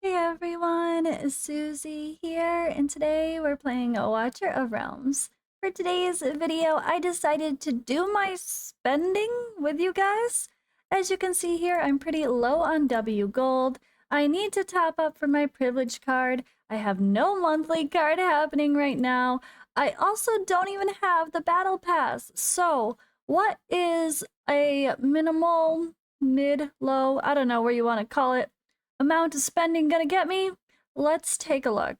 Hey everyone, Suzi here, and today we're playing a Watcher of Realms. For today's video, I decided to do my spending with you guys. As you can see here, I'm pretty low on W gold. I need to top up for my privilege card. I have no monthly card happening right now. I also don't even have the battle pass. So, what is a minimal, mid, low, I don't know where you want to call it, amount of spending gonna get me? Let's take a look.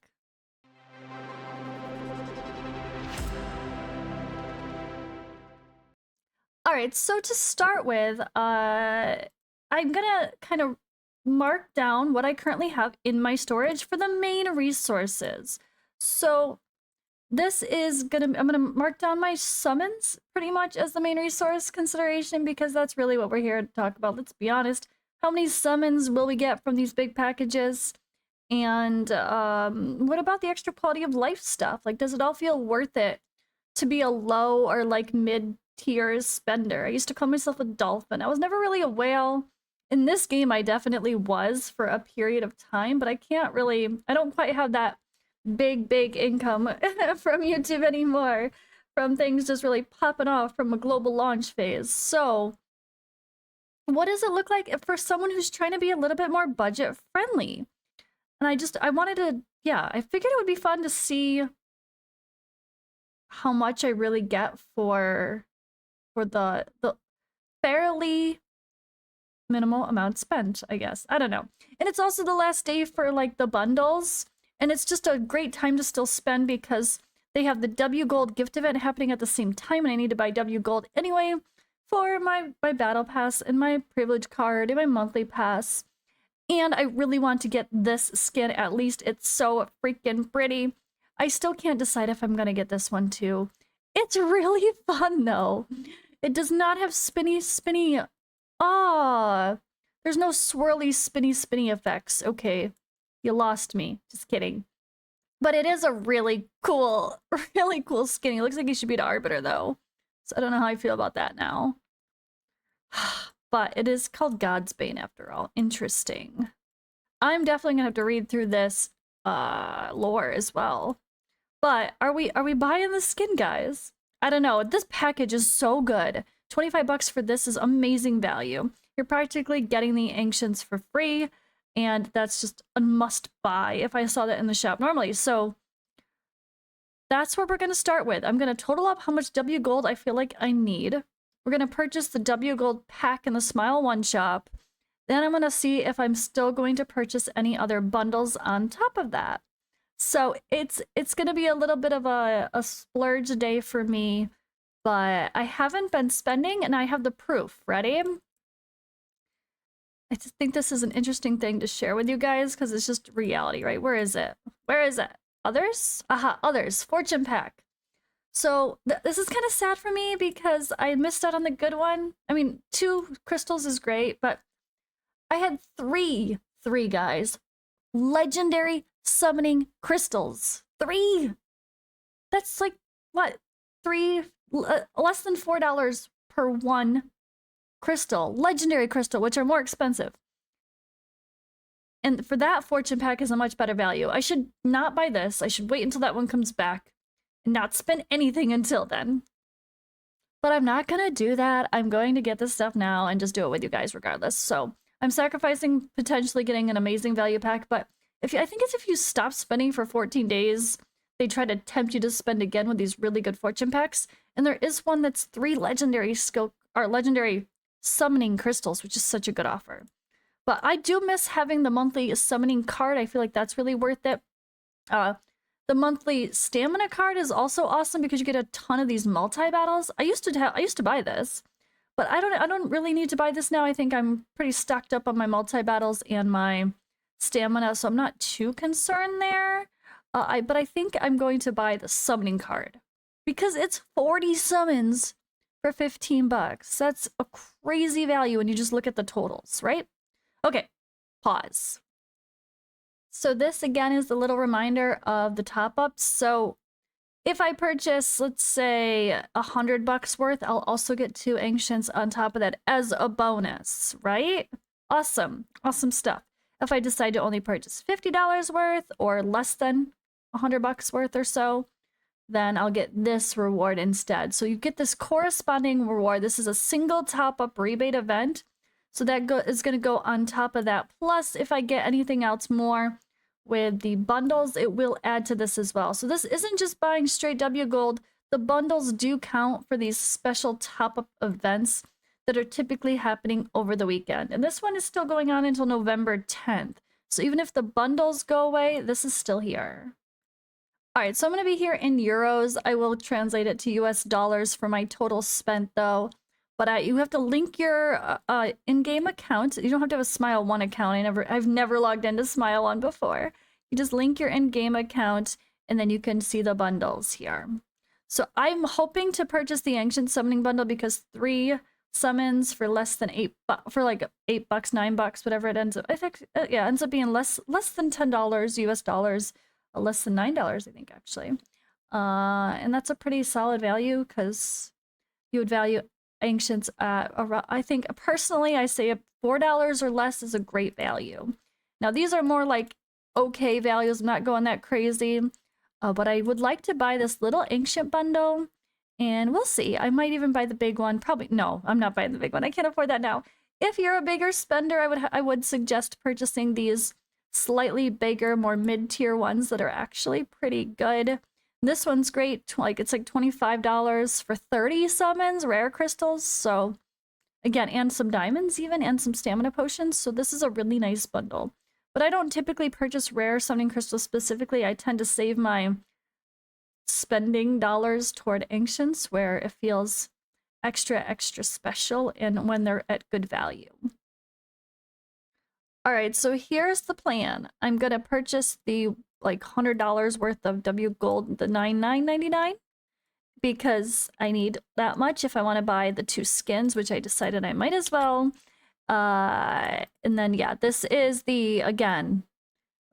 All right, so to start with, I'm gonna kind of mark down what I currently have in my storage for the main resources. So this is I'm gonna mark down my summons pretty much as the main resource consideration because that's really what we're here to talk about. Let's be honest. How many summons will we get from these big packages? And what about the extra quality of life stuff? Like, does it all feel worth it to be a low or like mid-tier spender? I used to call myself a dolphin. I was never really a whale. In this game, I definitely was for a period of time, but I don't quite have that big income from YouTube anymore, from things just really popping off from a global launch phase. So what does it look like for someone who's trying to be a little bit more budget friendly? And I wanted to, yeah, I figured it would be fun to see how much I really get for the fairly minimal amount spent, I guess. I don't know. And it's also the last day for like the bundles, and it's just a great time to still spend because they have the W Gold gift event happening at the same time, and I need to buy W Gold anyway for my battle pass and my privilege card and my monthly pass. And I really want to get this skin at least. It's so freaking pretty. I still can't decide if I'm gonna get this one too. It's really fun though. It does not have spinny. Ah, there's no swirly spinny effects. Okay, you lost me. Just kidding. But it is a really cool skin. He looks like he should be an arbiter though. So I don't know how I feel about that now. But it is called God's Bane after all. Interesting. I'm definitely gonna have to read through this lore as well. But are we buying the skin, guys? I don't know. This package is so good. 25 bucks for this is amazing value. You're practically getting the ancients for free, and that's just a must buy if I saw that in the shop normally. So that's what we're gonna start with. I'm gonna total up how much W gold I feel like I need. We're gonna purchase the W gold pack in the Smile One shop. Then I'm gonna see if I'm still going to purchase any other bundles on top of that. So it's gonna be a little bit of a splurge day for me, but I haven't been spending and I have the proof. Ready? I just think this is an interesting thing to share with you guys because it's just reality, right? Where is it? Where is it? Others? Aha, others. Fortune pack. So this is kind of sad for me because I missed out on the good one. I mean, 2 crystals is great, but I had three guys. Legendary summoning crystals. 3! That's like, what? 3, less than $4 per one crystal. Legendary crystal, which are more expensive. And for that, fortune pack is a much better value. I should not buy this. I should wait until that one comes back and not spend anything until then. But I'm not gonna do that. I'm going to get this stuff now and just do it with you guys regardless. So I'm sacrificing potentially getting an amazing value pack, but I think it's if you stop spending for 14 days, they try to tempt you to spend again with these really good fortune packs. And there is one that's 3 legendary legendary summoning crystals, which is such a good offer. But I do miss having the monthly summoning card. I feel like that's really worth it. The monthly stamina card is also awesome because you get a ton of these multi-battles. I used to buy this, but I don't really need to buy this now. I think I'm pretty stocked up on my multi-battles and my stamina, so I'm not too concerned there. But I think I'm going to buy the summoning card because it's 40 summons for 15 bucks. That's a crazy value when you just look at the totals, right? Okay, pause. So this again is the little reminder of the top-ups. So if I purchase, let's say, 100 bucks worth, I'll also get 2 ancients on top of that as a bonus, right? Awesome. Awesome stuff. If I decide to only purchase $50 worth or less than $100 worth or so, then I'll get this reward instead. So you get this corresponding reward. This is a single top-up rebate event. So that is going to go on top of that. Plus, if I get anything else more with the bundles, it will add to this as well. So this isn't just buying straight W Gold. The bundles do count for these special top-up events that are typically happening over the weekend. And this one is still going on until November 10th. So even if the bundles go away, this is still here. All right, so I'm going to be here in euros. I will translate it to US dollars for my total spent though. But you have to link your in-game account. You don't have to have a Smile 1 account. I've never logged into Smile 1 before. You just link your in-game account and then you can see the bundles here. So I'm hoping to purchase the Ancient Summoning Bundle because 3 summons for less than for like $8, $9, whatever it ends up. I think yeah, ends up being less than $10 US dollars, less than $9 I think actually. And that's a pretty solid value because you would value Ancients at around, I think personally I say $4 or less is a great value. Now these are more like okay values. I'm not going that crazy, but I would like to buy this little Ancient bundle. And we'll see. I might even buy the big one. Probably no, I'm not buying the big one. I can't afford that now. If you're a bigger spender, I would suggest purchasing these slightly bigger, more mid-tier ones that are actually pretty good. This one's great. Like it's like $25 for 30 summons, rare crystals. So again, and some diamonds even, and some stamina potions. So this is a really nice bundle. But I don't typically purchase rare summoning crystals specifically. I tend to save my spending dollars toward Ancients where it feels extra special and when they're at good value. All right, so here's the plan. I'm gonna purchase the like $100 worth of W Gold, the $99.99, because I need that much if I want to buy the 2 skins, which I decided I might as well. And then yeah, this is the again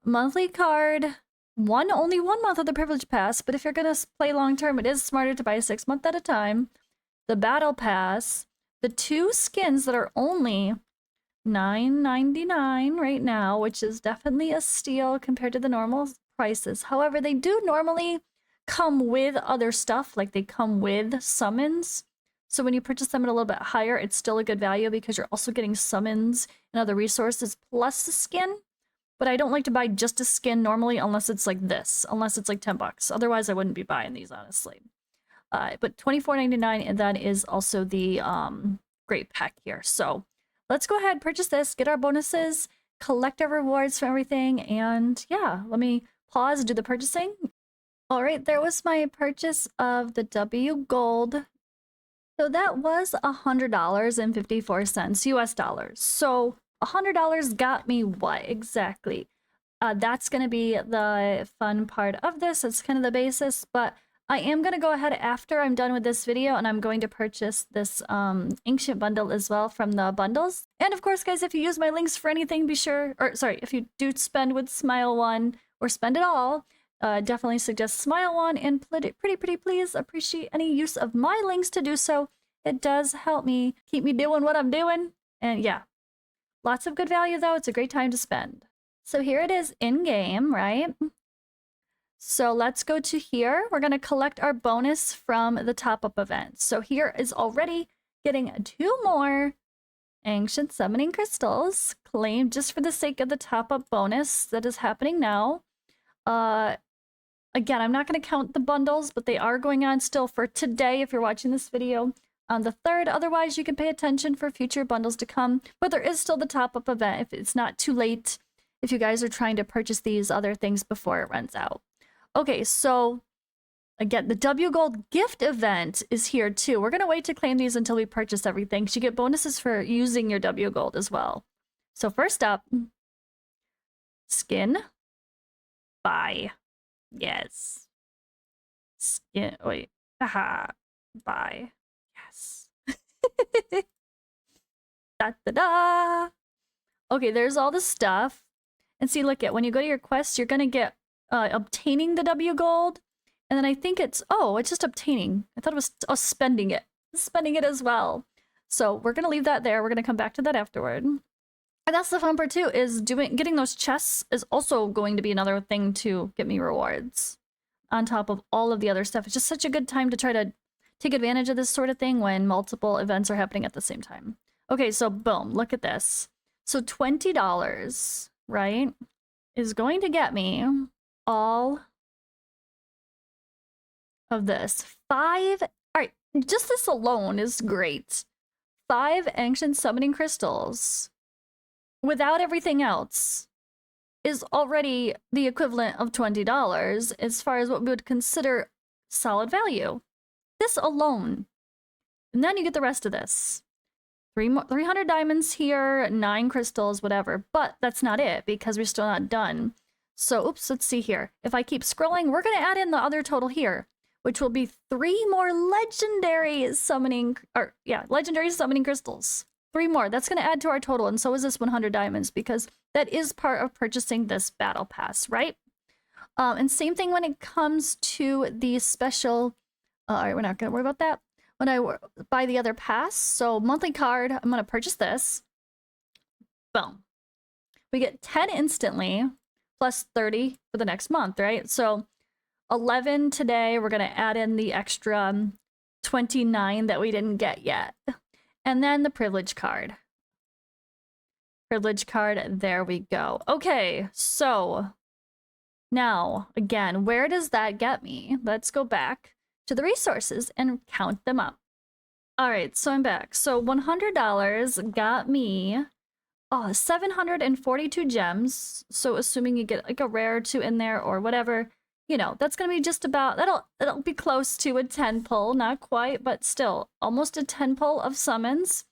monthly card. Only 1 month of the privilege pass, but if you're gonna play long term, it is smarter to buy 6 months at a time. The battle pass, the 2 skins that are only $9.99 right now, which is definitely a steal compared to the normal prices. However, they do normally come with other stuff, like they come with summons. So when you purchase them at a little bit higher, it's still a good value because you're also getting summons and other resources plus the skin. But I don't like to buy just a skin normally unless it's like this, unless it's like $10. Otherwise, I wouldn't be buying these, honestly. But $24.99, and that is also the great pack here. So let's go ahead, purchase this, get our bonuses, collect our rewards from everything, and yeah, let me pause and do the purchasing. All right, there was my purchase of the W Gold. So that was $100.54 US dollars. So $100 got me what exactly? That's going to be the fun part of this. It's kind of the basis, but I am going to go ahead after I'm done with this video and I'm going to purchase this Ancient bundle as well from the bundles. And of course, guys, if you use my links for anything, be sure, or sorry, if you do spend with Smile 1 or spend it all, definitely suggest Smile 1 and pretty please appreciate any use of my links to do so. It does help me keep me doing what I'm doing. And yeah, lots of good value though. It's a great time to spend. So here it is in game, right? So let's go to here. We're going to collect our bonus from the top-up event. So here is already getting 2 more Ancient Summoning Crystals claimed just for the sake of the top-up bonus that is happening now. Again, I'm not going to count the bundles, but they are going on still for today if you're watching this video on the 3rd. Otherwise, you can pay attention for future bundles to come. But there is still the top-up event if it's not too late, if you guys are trying to purchase these other things before it runs out. Okay, so again, the W Gold gift event is here too. We're going to wait to claim these until we purchase everything, because you get bonuses for using your W Gold as well. So first up, skin, buy. Yes. Skin, wait, haha, buy. Yes. Da-da-da. Okay, there's all the stuff. And see, look at when you go to your quest, you're going to get obtaining the W Gold, and then I think it's just obtaining. I thought it was spending it as well. So we're gonna leave that there. We're gonna come back to that afterward. And that's the fun part too, is getting those chests is also going to be another thing to get me rewards on top of all of the other stuff. It's just such a good time to try to take advantage of this sort of thing when multiple events are happening at the same time. Okay, so boom, look at this. So $20, right, is going to get me all of this. All right, just this alone is great. 5 ancient summoning crystals without everything else is already the equivalent of $20 as far as what we would consider solid value. This alone. And then you get the rest of this. 300 diamonds here, 9 crystals, whatever. But that's not it, because we're still not done. So, oops, let's see here. If I keep scrolling, we're going to add in the other total here, which will be 3 more legendary summoning crystals. 3 more. That's going to add to our total, and so is this 100 diamonds, because that is part of purchasing this battle pass, right? And same thing when it comes to the special... all right, we're not going to worry about that. When I buy the other pass, so monthly card, I'm going to purchase this. Boom. We get 10 instantly, plus 30 for the next month, right? So 11 today, we're going to add in the extra 29 that we didn't get yet. And then the privilege card. Privilege card, there we go. Okay, so now, again, where does that get me? Let's go back to the resources and count them up. All right, so I'm back. So $100 got me 742 gems. So assuming you get like a rare or 2 in there or whatever, you know, that's gonna be just about, that'll be close to a 10 pull, not quite, but still almost a 10 pull of summons,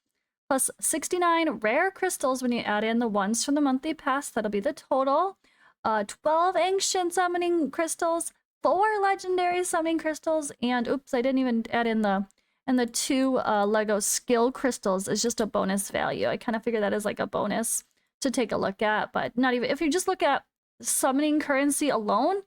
plus 69 rare crystals when you add in the ones from the monthly pass. That'll be the total. 12 ancient summoning crystals, 4 legendary summoning crystals, and oops, I didn't even add in the 2 Lego skill crystals is just a bonus value. I kind of figure that is like a bonus to take a look at, but not even, if you just look at summoning currency alone,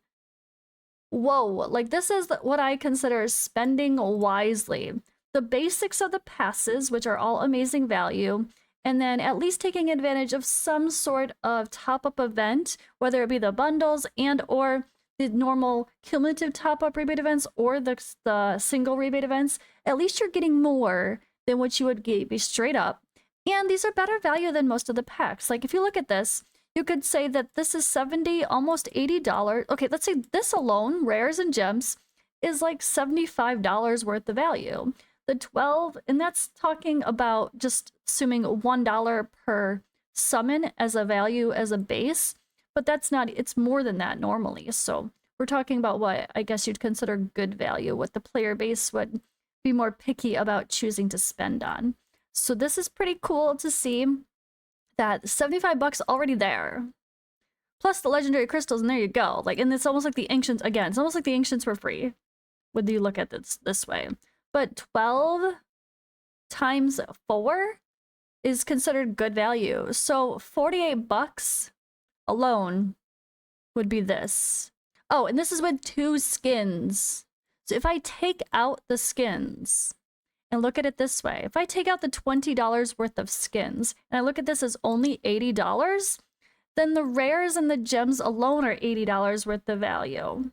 whoa, like this is what I consider spending wisely. The basics of the passes, which are all amazing value, and then at least taking advantage of some sort of top-up event, whether it be the bundles and or the normal cumulative top-up rebate events or the single rebate events. At least you're getting more than what you would be straight up. And these are better value than most of the packs. Like if you look at this, you could say that this is $70, almost $80. Okay, let's say this alone, rares and gems, is like $75 worth of value. The 12, and that's talking about just assuming $1 per summon as a value as a base, but that's not, it's more than that normally. So we're talking about what I guess you'd consider good value, what the player base would be more picky about choosing to spend on. So this is pretty cool to see that 75 bucks already there. Plus the legendary crystals, and there you go. Like, and it's almost like the ancients, again, it's almost like the ancients were free when you look at this way. But 12 times 4 is considered good value. So 48 bucks alone would be this. Oh, and this is with 2 skins. So if I take out the skins and look at it this way, if I take out the $20 worth of skins and I look at this as only $80, then the rares and the gems alone are $80 worth of value.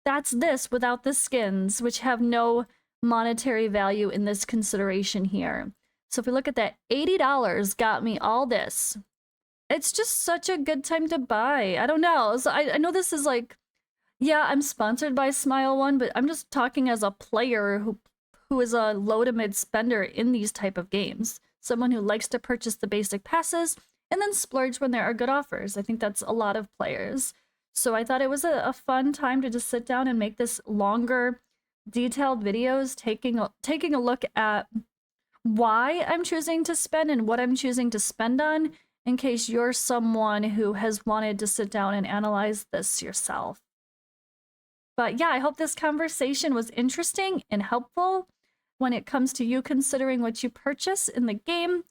That's this without the skins, which have no monetary value in this consideration here. So if we look at that, $80 got me all this. It's just such a good time to buy. I don't know. So I know this is like, yeah, I'm sponsored by Smile One, but I'm just talking as a player who is a low to mid spender in these type of games. Someone who likes to purchase the basic passes and then splurge when there are good offers. I think that's a lot of players. So I thought it was a fun time to just sit down and make this longer, detailed videos, taking a look at why I'm choosing to spend and what I'm choosing to spend on, in case you're someone who has wanted to sit down and analyze this yourself. But yeah, I hope this conversation was interesting and helpful when it comes to you considering what you purchase in the game.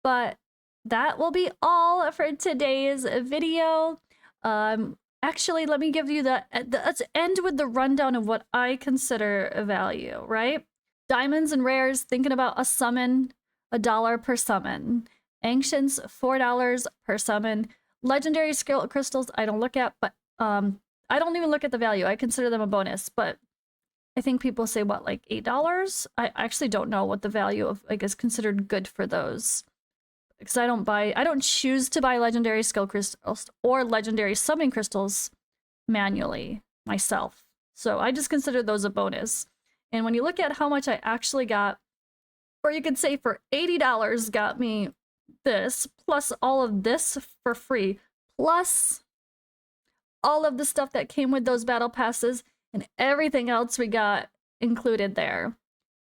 But that will be all for today's video. Actually, let me give you let's end with the rundown of what I consider a value, right? Diamonds and rares, thinking about a summon, $1 per summon. Ancients, $4 per summon. Legendary skill crystals I don't look at, but I don't even look at the value. I consider them a bonus, but I think people say what, like $8? I actually don't know what the value of like is considered good for those. Because I don't choose to buy legendary skill crystals or legendary summoning crystals manually myself. So I just consider those a bonus. And when you look at how much I actually got, or you could say for $80 got me this, plus all of this for free, plus all of the stuff that came with those battle passes and everything else we got included there.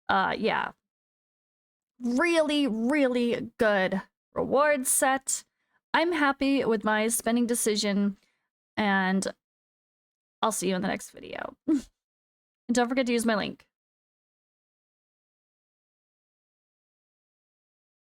Yeah. Really, really good reward set. I'm happy with my spending decision, and I'll see you in the next video. And don't forget to use my link.